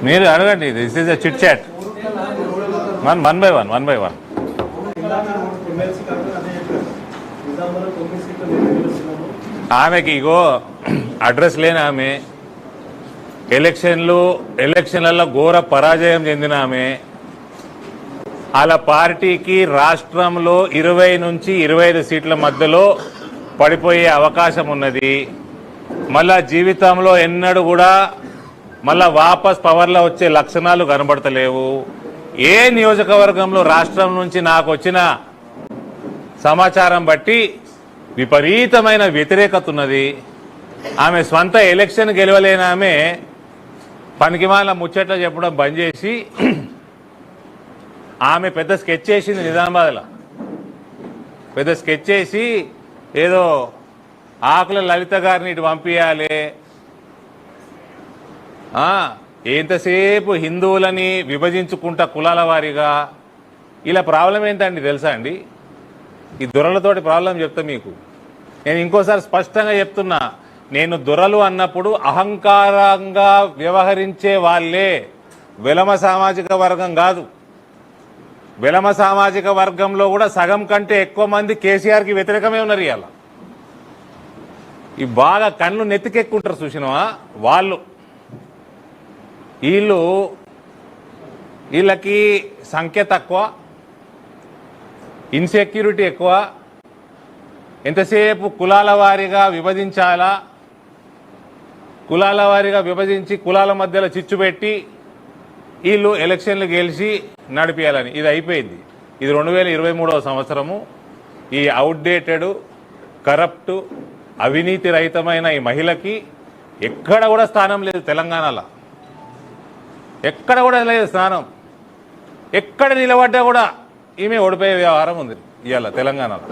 మీరు అడగండి. This is a chit chat. One by one. ఆమెకి ఇగో అడ్రస్ లేని ఆమె, ఎలక్షన్లలో ఘోర పరాజయం చెందిన ఆమె, వాళ్ళ పార్టీకి రాష్ట్రంలో 20 నుంచి 25 సీట్ల మధ్యలో పడిపోయే అవకాశం ఉన్నది. మళ్ళా జీవితంలో ఎన్నడూ కూడా మళ్ళా వాపస్ పవర్లో వచ్చే లక్షణాలు కనబడతలేవు. ఏ నియోజకవర్గంలో రాష్ట్రం నుంచి నాకు వచ్చిన సమాచారం బట్టి విపరీతమైన వ్యతిరేకత ఉన్నది. ఆమె స్వంత ఎలక్షన్ గెలవలేని ఆమె పనికిమాల ముచ్చట్లు చెప్పడం బంద్ చేసి ఆమె పెద్ద స్కెచ్ చేసింది. నిజామాబాద్లో పెద్ద స్కెచ్ చేసి ఏదో ఆకుల లలిత గారిని ఇటు పంపించాలి, ఎంతసేపు హిందువులని విభజించుకుంటా కులాల వారీగా. ఇలా ప్రాబ్లం ఏంటండి తెలుసా అండి? ఈ దొరలతోటి ప్రాబ్లం చెప్తా మీకు. నేను ఇంకోసారి స్పష్టంగా చెప్తున్నా, నేను దొరలు అన్నప్పుడు అహంకారంగా వ్యవహరించే వాళ్ళే, వెలమ సామాజిక వర్గం కాదు. వెలమ సామాజిక వర్గంలో కూడా సగం కంటే ఎక్కువ మంది కేసీఆర్కి వ్యతిరేకమే ఉన్నారు. ఇవాళ ఈ బాగా కళ్ళు నెత్తికెక్కుంటారు చూసినవా వాళ్ళు. వీళ్ళకి సంఖ్య తక్కువ, ఇన్సెక్యూరిటీ ఎక్కువ. ఎంతసేపు కులాల వారీగా విభజించాలా, కులాల వారీగా విభజించి కులాల మధ్యలో చిచ్చు పెట్టి వీళ్ళు ఎలక్షన్లు గెలిచి నడిపేయాలని. ఇది అయిపోయింది. ఇది 2023వ సంవత్సరము. ఈ అవుట్డేటెడ్, కరప్ట్, అవినీతి రహితమైన ఈ మహిళకి ఎక్కడ కూడా స్థానం లేదు తెలంగాణలో. ఎక్కడ కూడా లేదు స్థానం. ఎక్కడ నిలబడ్డా కూడా ఈమె ఓడిపోయే వ్యవహారం ఉంది ఇవాళ తెలంగాణలో.